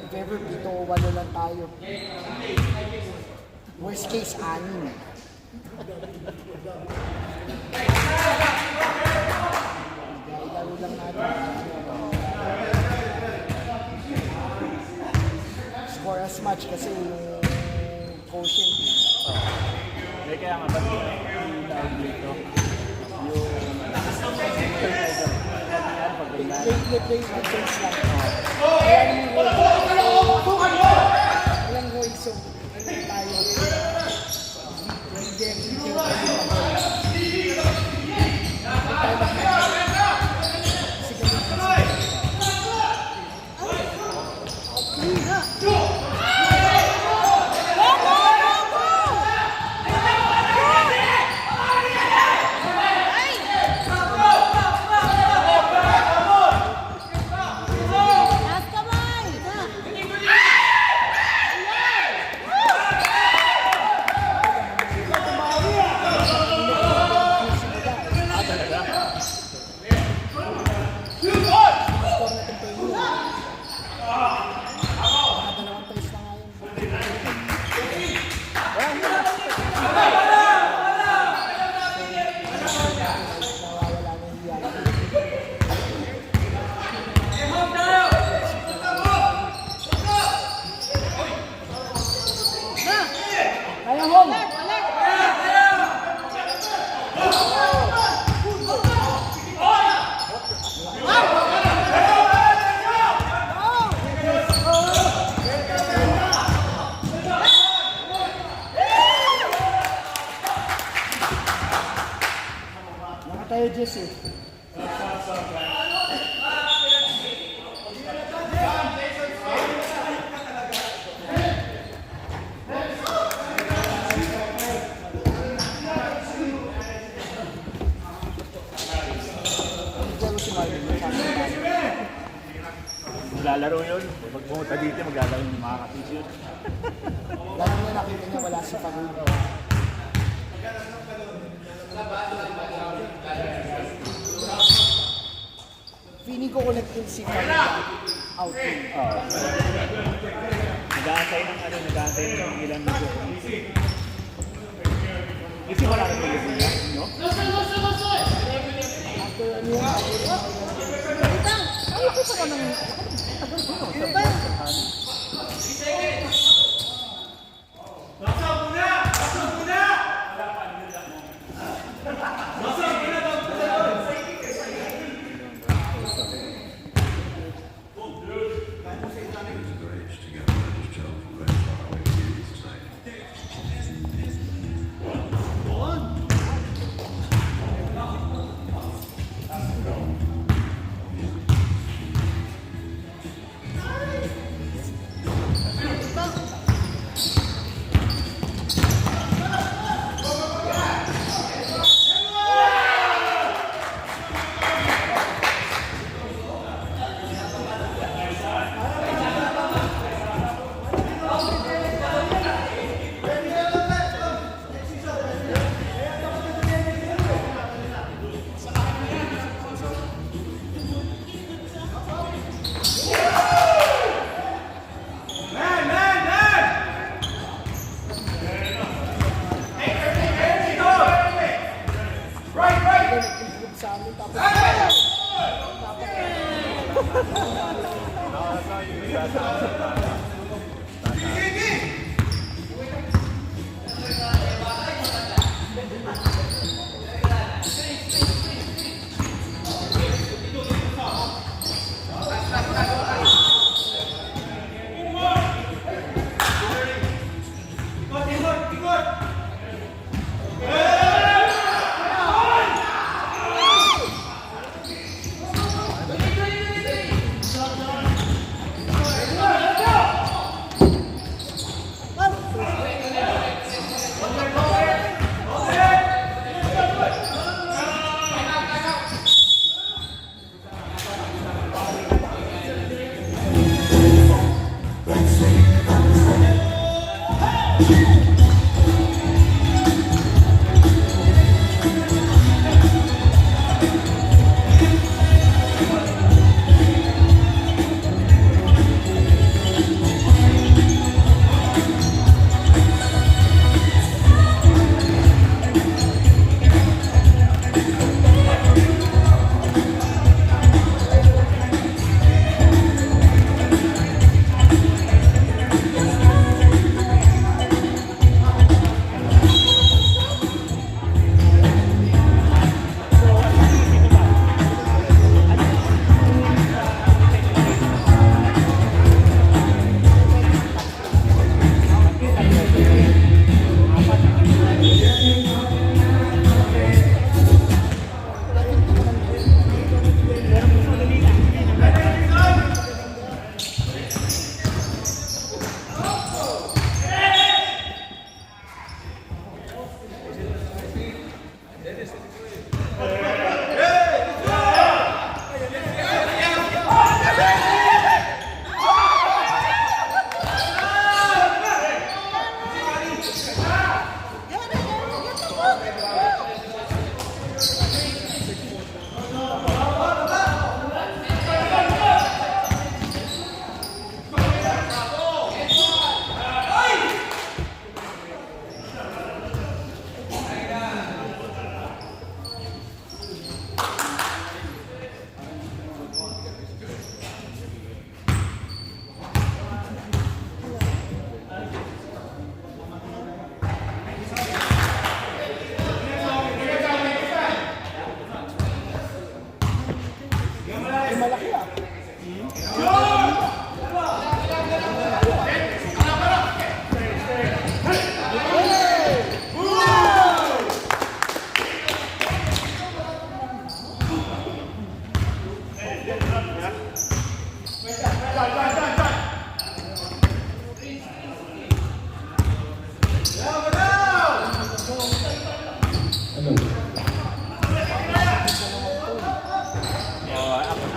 If ever dito, walo lang tayo. Worst case, 6. Laro lang natin. Score as much kasi yung quotient. Kaya nga ba dito? Play defense lang. Walang goal, so tayo. Tayo Jesse. Maglalaro yun. Pag pumunta dito, maglalaro yung mga katis yun. Lalo na nakita niya wala si Pagod. Feeling ko connected si Pagod outing. Nag-aantay ng ilang video. Kasi wala na pag-ibig niya, no? After ano yung Ay, puso ko nang... Ano ba?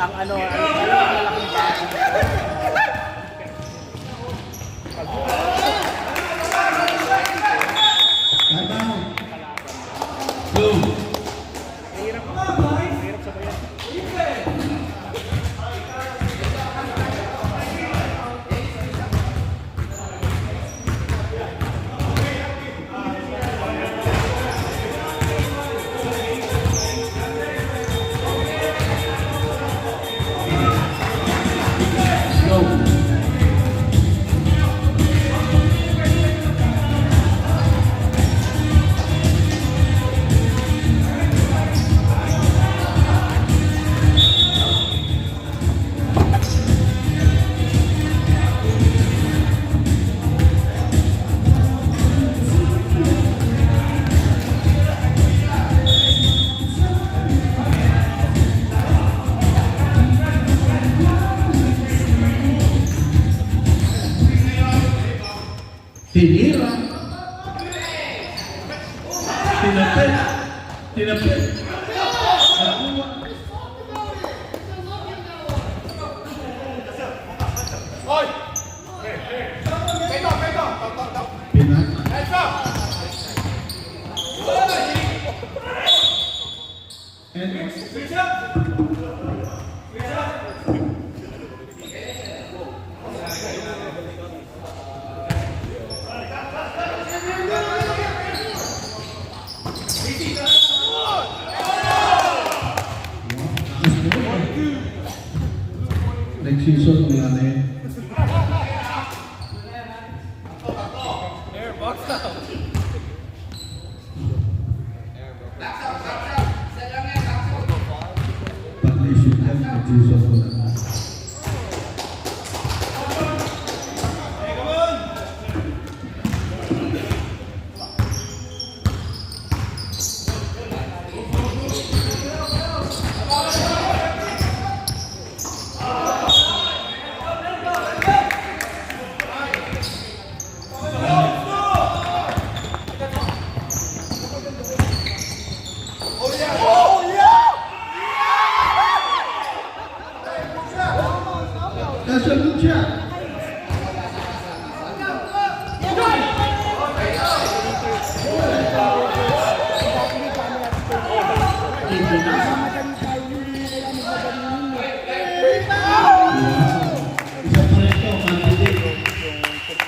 Ang ano, ang malaking bahay. Tinira. Tinapit. Tinapit. Next season, wala na yun.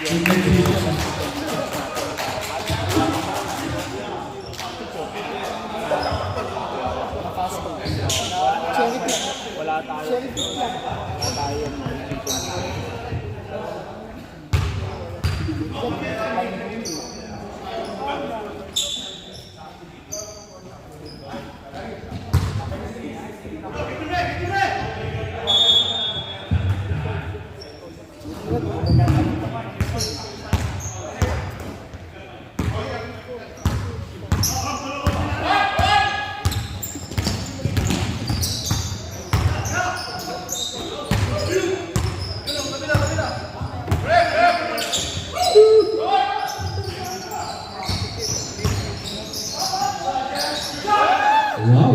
Cherry pick. Wala tayo. Cherry pick lang. Wala tayo ng season. Wow.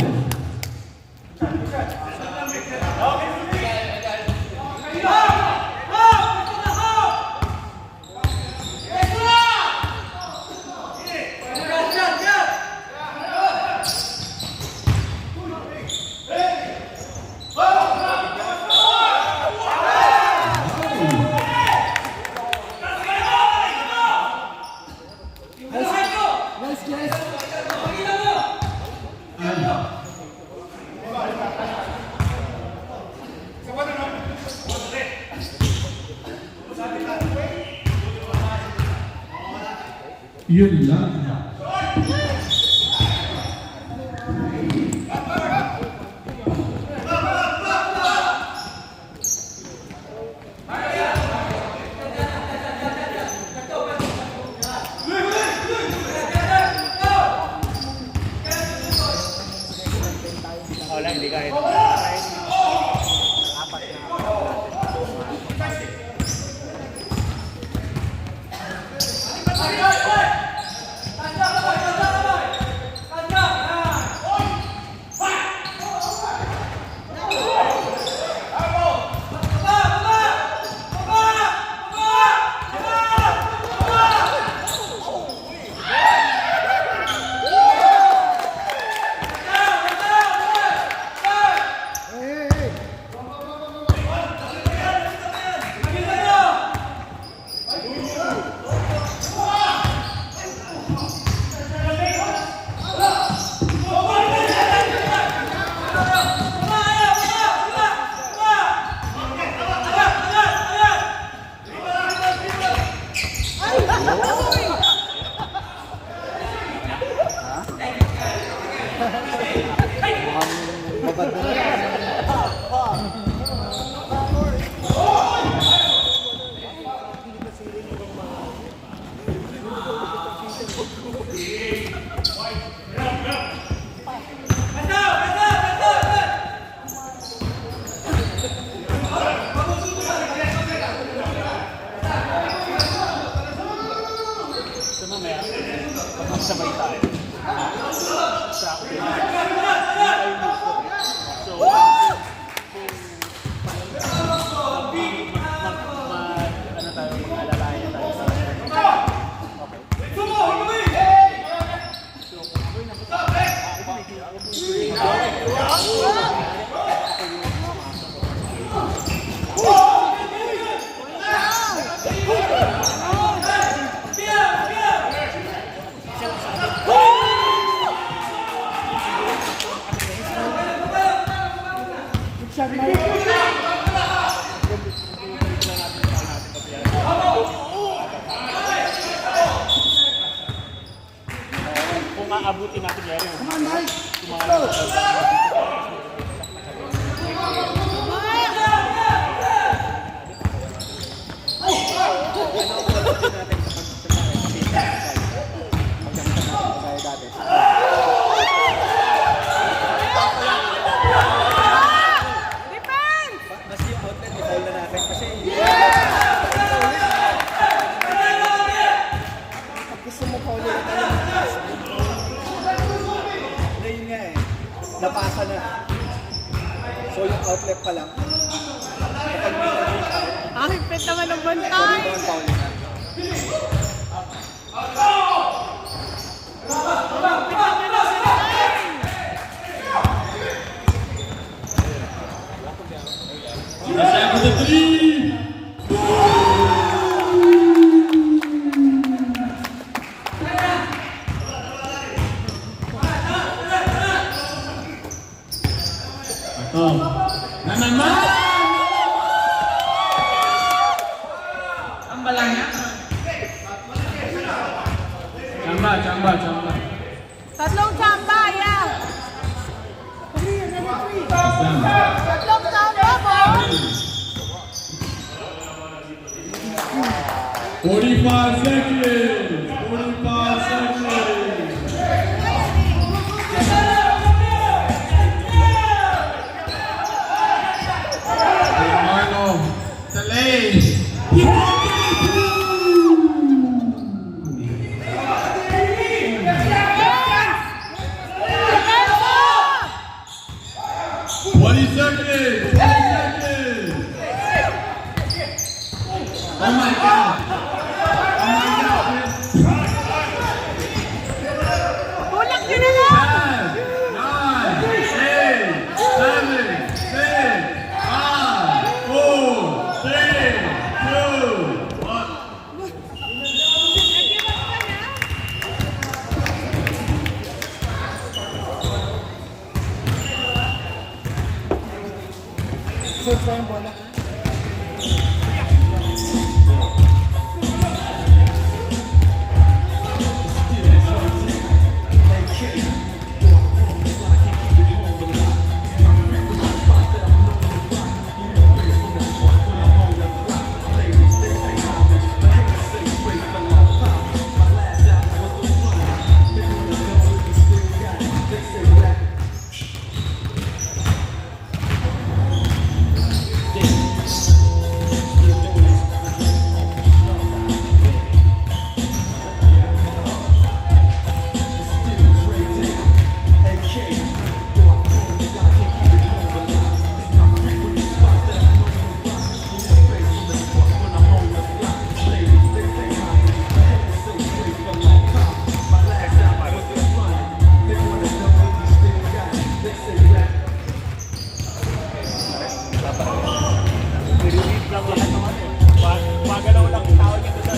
Nice, guys. Yun lang. Wala, hindi kahit. Apat na. Hey, hey, hey. Babad na lang. Ito mamaya, magsabay tayo. Sa akin. So, ano tayo, mag-alalayan tayo sa Shot, Mike. kung aabutin natin yan. Come on, Mike. Kung mga Gusto mo pa ulit na yun nga eh. Napasa na. So yung outlet pa lang. Kapag may nag-reach out, Ang higpit naman ng sorry bantay. naman pa ulit na. That's after the three. chamba, chamba. Tatlong chamba, yeah. Islam. Tatlong chamba, boy. 45 seconds. 45 seconds. Marco, delay. 20 seconds. 20 seconds. Oh my God. Oh my God. Tulak nyo na lang. 'Search na yung bola. Nirelease lang lahat ng ano. Magalaw lang ang tao nito sa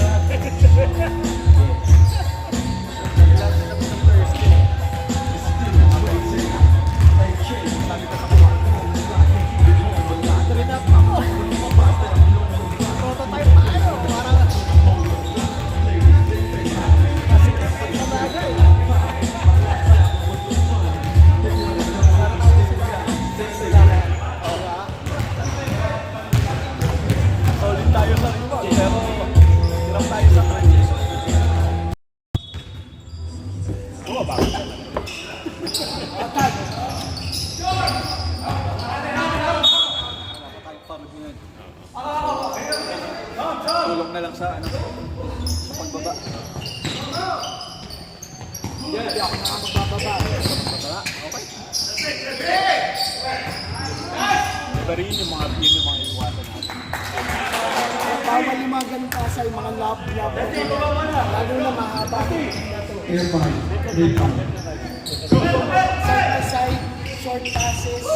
solid tayo sa rebound, pero hirap tayo sa crunches. Oo, bakit? Tulong na lang sa ano, sa pagbaba. Hindi ako na magbababa. Magbaba, okay. Pero yun yung mga iwasan natin. Bawal yung mga ganun pasa, yung mga lab-lab. Lalo na mahaba. Airpod. Airpod. Side by side, short passes.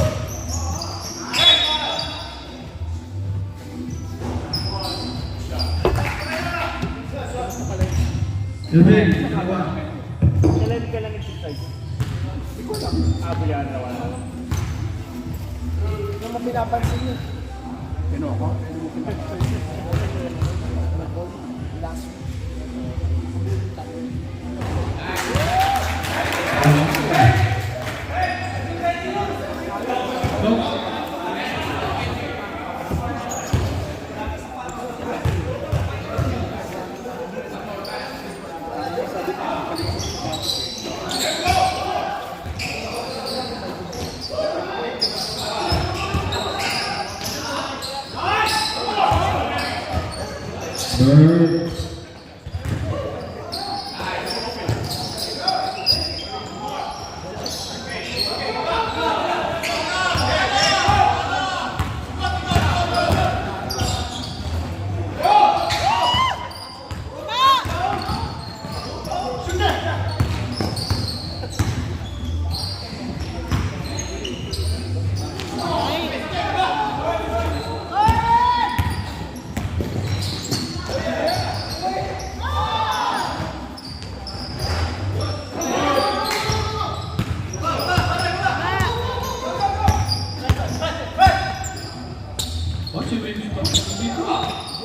Irving, dalawa. Kailan ka lang exercise? Hindi ko lang. Buyan na wala. Yung mga pinapansin nyo. Pino ako? Last Go. Bird. What's your baby? Shoot.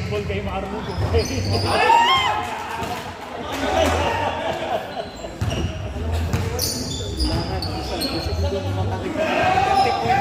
basketball kayo marunong po. Kasi hindi mo makakita ng 20 point.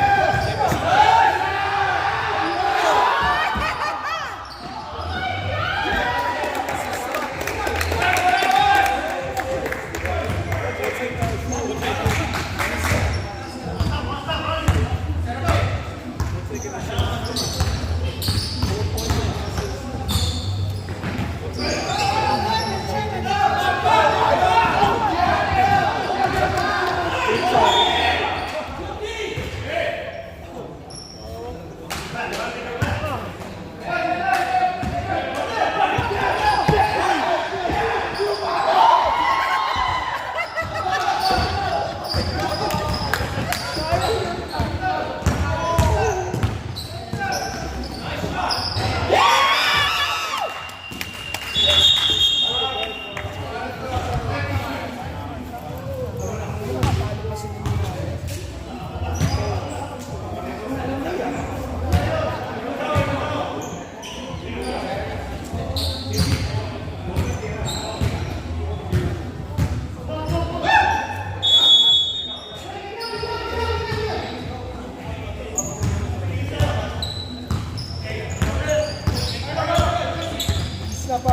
Na pa.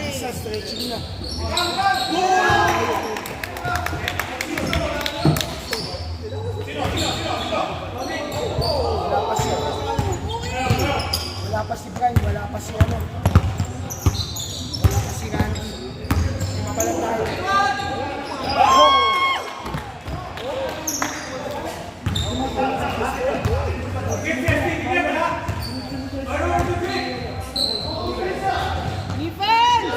Isa stretching na. Wala pa si Brian, wala pa si ano. Wala pa si Randy. Lima pa lang tayo. Defense! Defense!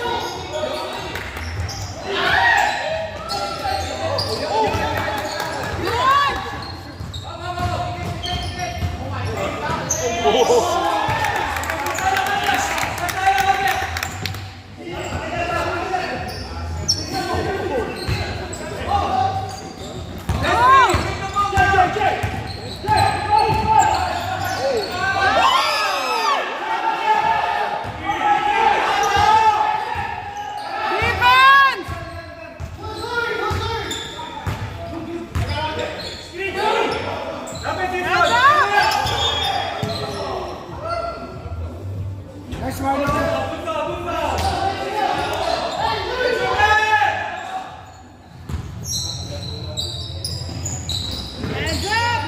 Nice one. Hands up!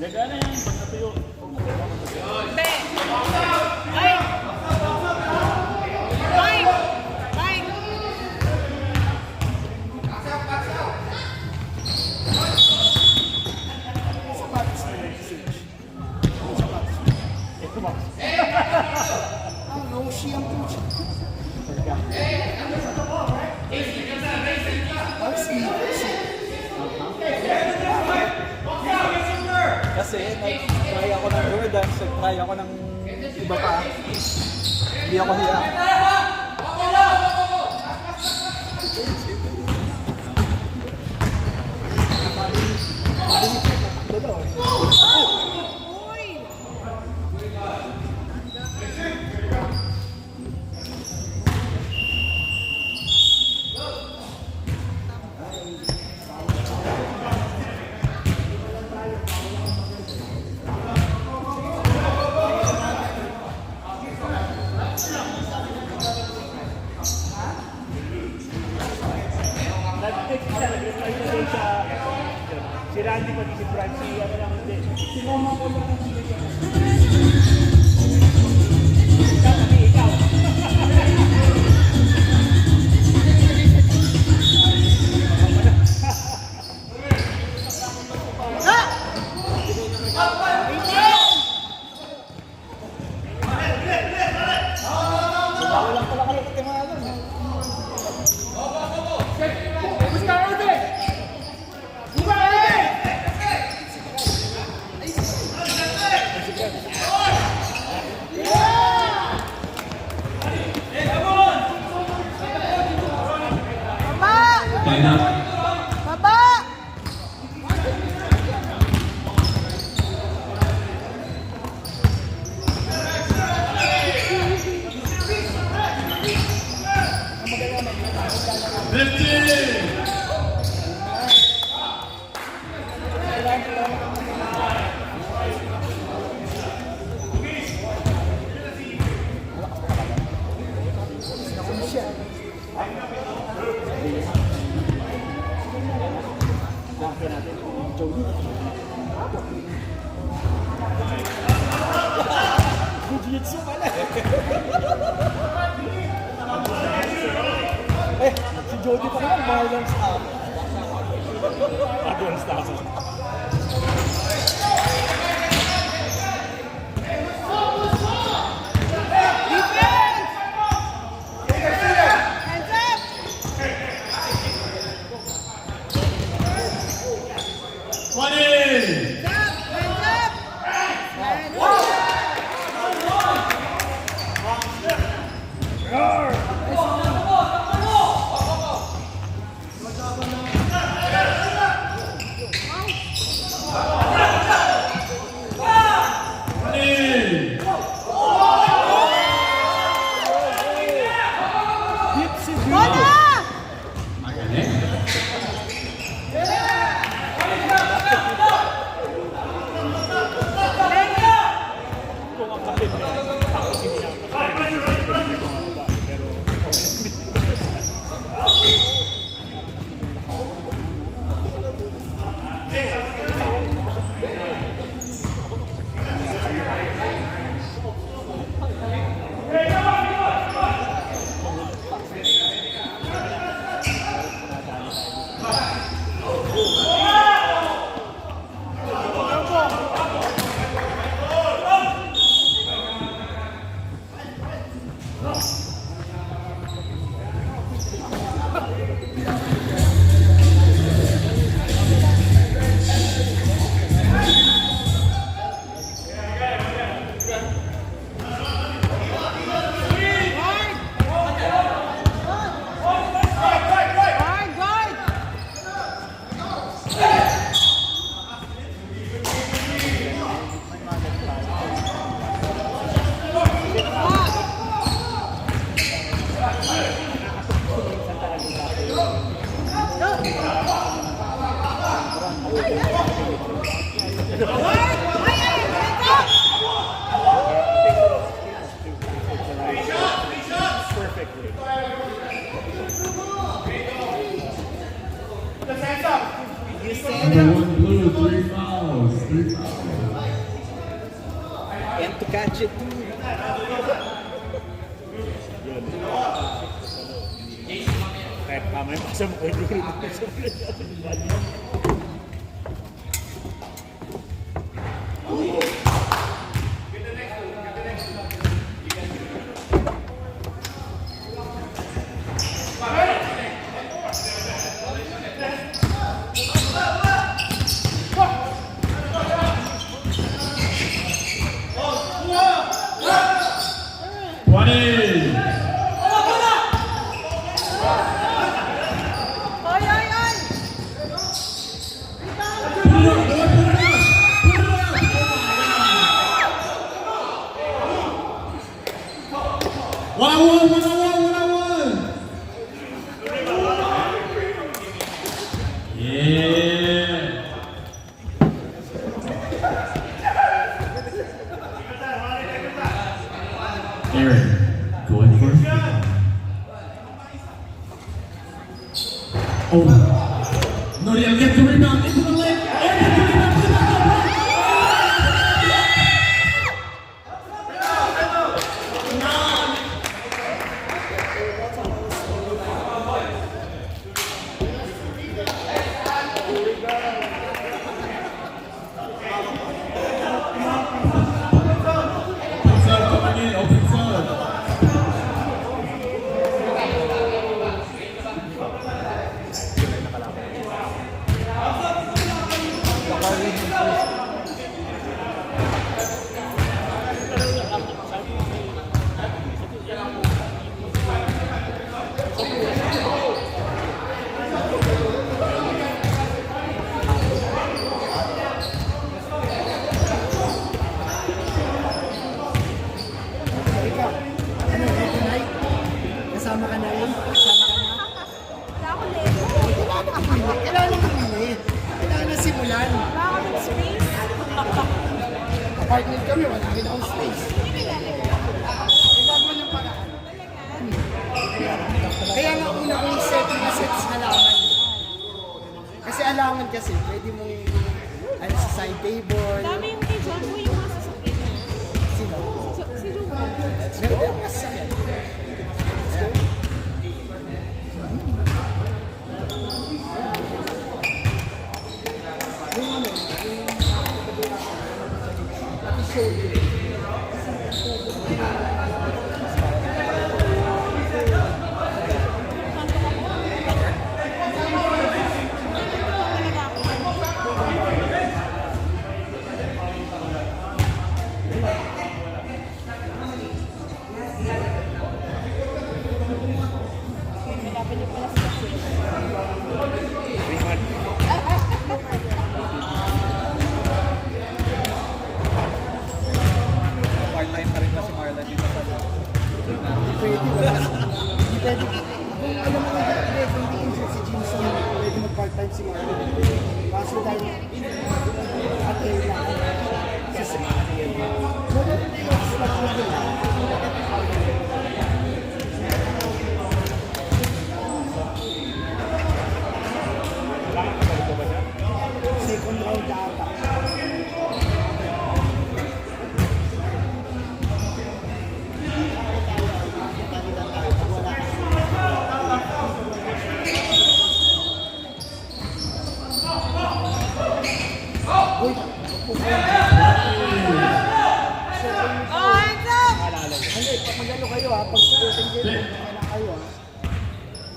Nagana yan, pag natuyo. Be. Ay. Mike. Mike. Sapatos na yun. Sapatos. Roshi ang coach. Kasi nag-try ako ng Jordan, nag-try ako ng iba pa. Hindi ako hiya. Uy. Nag-text siya, nag-reply siya doon sa... Si Randy pati si Francie, ano lang hindi. Si Mama ko lang. Ikaw, kami, ikaw. Walang pala kayo katimahan. Time out. Baba. Jiu-jitsu pala. Eh, si Jody pa naman, balance up. Advance na ako. Defense. Hands up. Twenty. Hands up. Hands up. Wow. Number 1 blue, 3 fouls. 3 fouls. And to catch it too. Kahit mamaya pasok ko, hindi ko rin pasok. Ay, ay, ay! Yeah. Aaron, going for it. Oh. Noriel gets the rebound into the lane. Aaron gets the rebound to the basket. Open sub coming in, open sub. Ikaw, ano, tonight? Kasama ka na yun? Kasama ka na? Wala akong level. Kailangan mo minit. Kailangan na simulan. Wala akong space. Apartment kami, wala rin akong space. Kailangan mo ng paraan. Kaya nga una kong set na sets halaman. Kasi halaman kasi, pwede mong ano, sa side table. Dami yung kay John Boy yung mga sasakyan niya. Sino? Si John Boy. Meron din ako sa yung ano, yung show you. Part-time pa rin ba si Marlon dito sa Pwede, wala. Hindi pwede. Kung alam mo na, hindi injured si Jimson, pwede mag-part-time si Marlon. Kaso dahil, at ayun lang. Kasi, wala na yung slot na nila. Second round ata. Uy, Oh, hands up! hindi, pag mag-ano kayo ha, pag open game, kailangan kayo ha.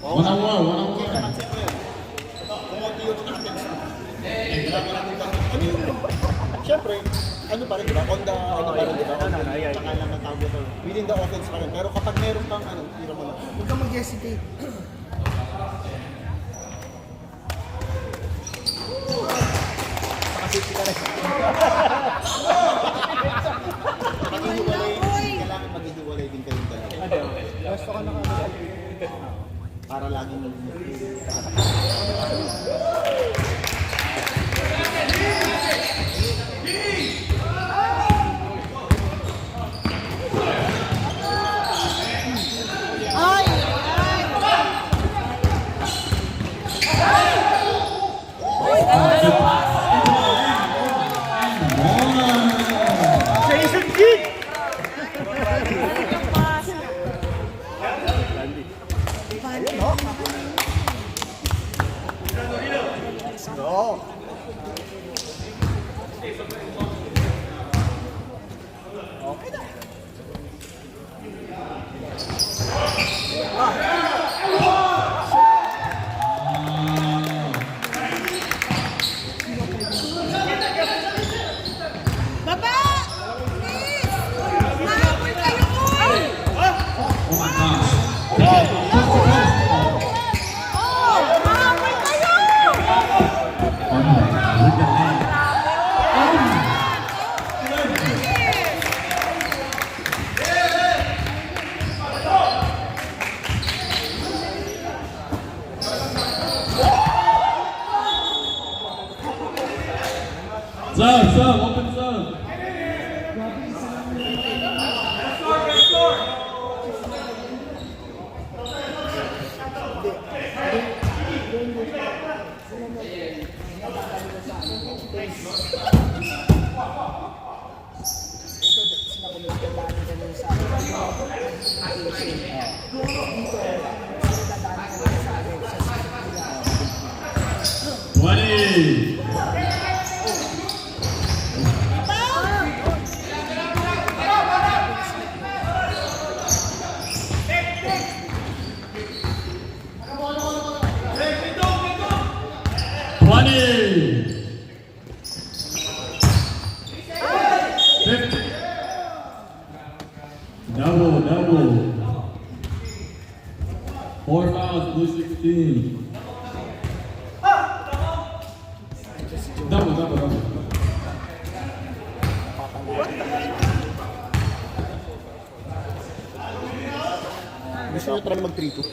One-on-one, one-on-one. Siyempre, ano pa rin, diba? On the, ano pa rin, diba? On the, pangalan ng tawag ito. Within the offense pa rin. Pero kapag meron pang, ano, tira mo na. Huwag kang mag-hesitate. Nakasafety ka rin. Maghihiwalay, kailangan maghihiwalay din kayong dalawa. Gusto ka na kami. Para laging Ay! Ay! Uy, Sub, open sub. Ito, sinakulog ka daan ka nun sa akin. Dito, sinadadaan ka nun sa akin. Sa sikula. 20. Double. 4 fouls, blue 16. Double. Gusto nyo try mag 3-2?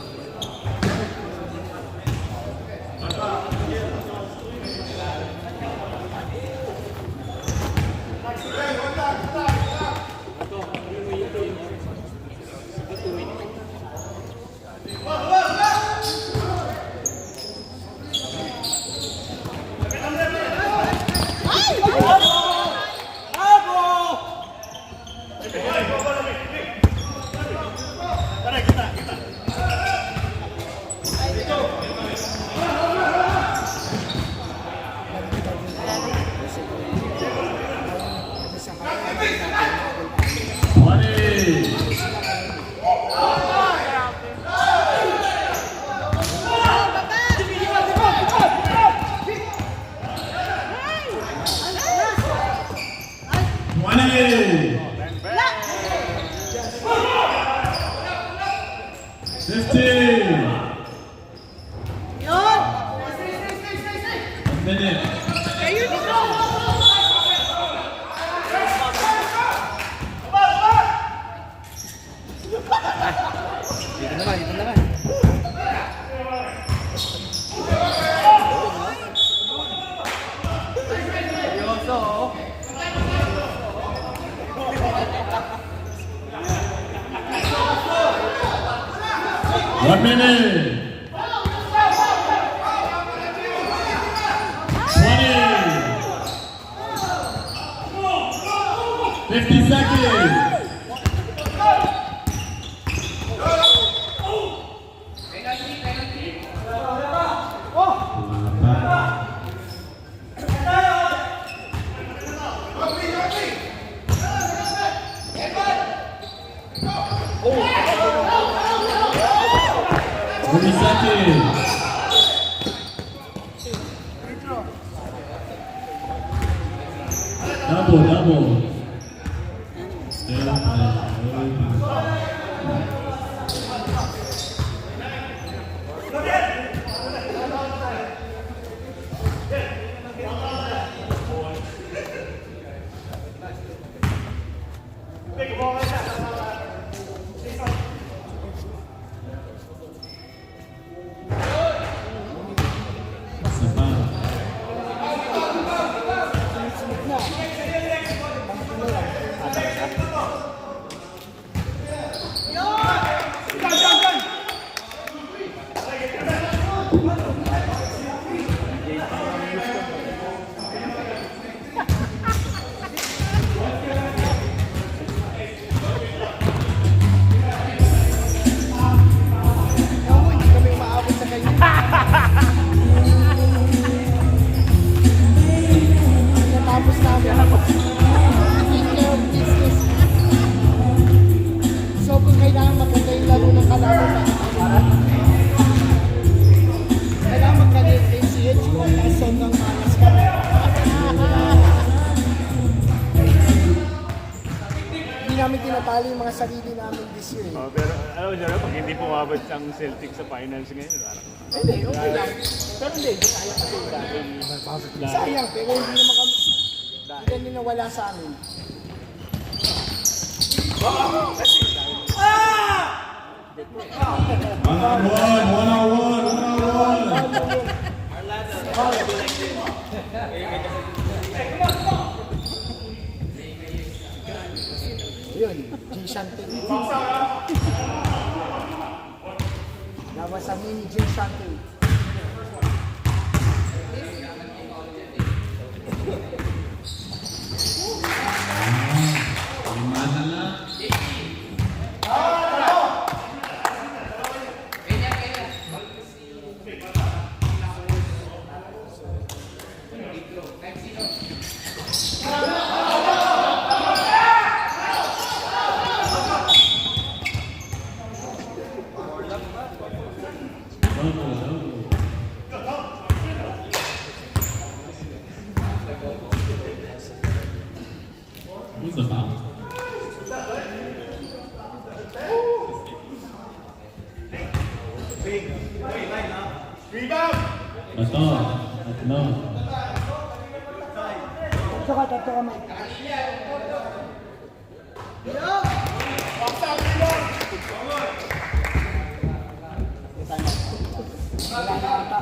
Dito naman. Seryoso, oh. One minute. 20. 50 seconds. Double. Hindi kami umaabot sa ganyan. Natapos namin taking care of business. So kung kailangan maganda yung laro ng kalaban, kailangan maganda yung ACH o lesson ng manas ka. Hindi namin tinatalo yung mga sarili namin this year. Oh, pero alam mo siya, pag hindi pumabot ang Celtics sa finals ngayon, parang Hindi, okay lang. Pero hindi sayang kasi. Sayang, pero hindi naman kami, hindi na wala sa amin. One on one. Shante. That was a mini Jay Shante. Limana lang. Who's the foul? Bato. Tatlo. Tatlo ka, Mike. Wala na ata.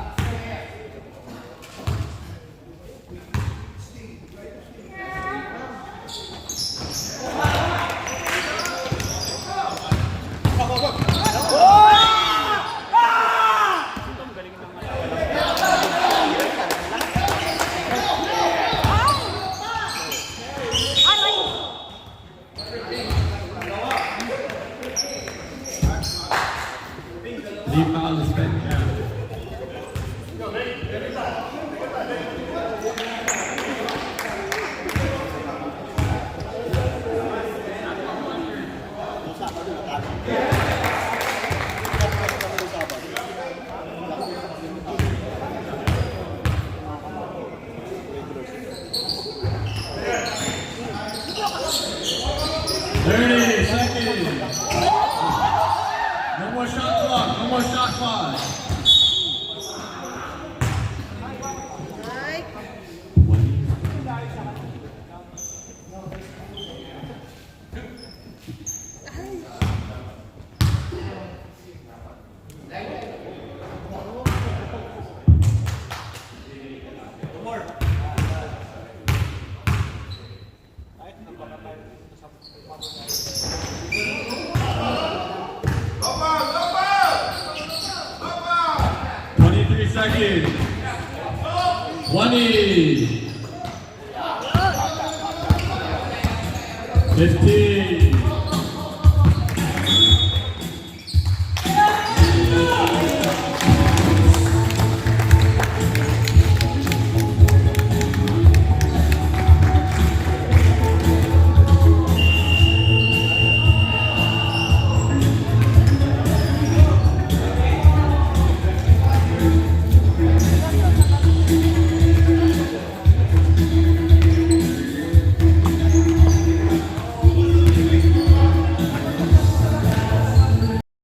Three fouls spent now. No more shot clock. No more shot clock. Seconds. 20. 15.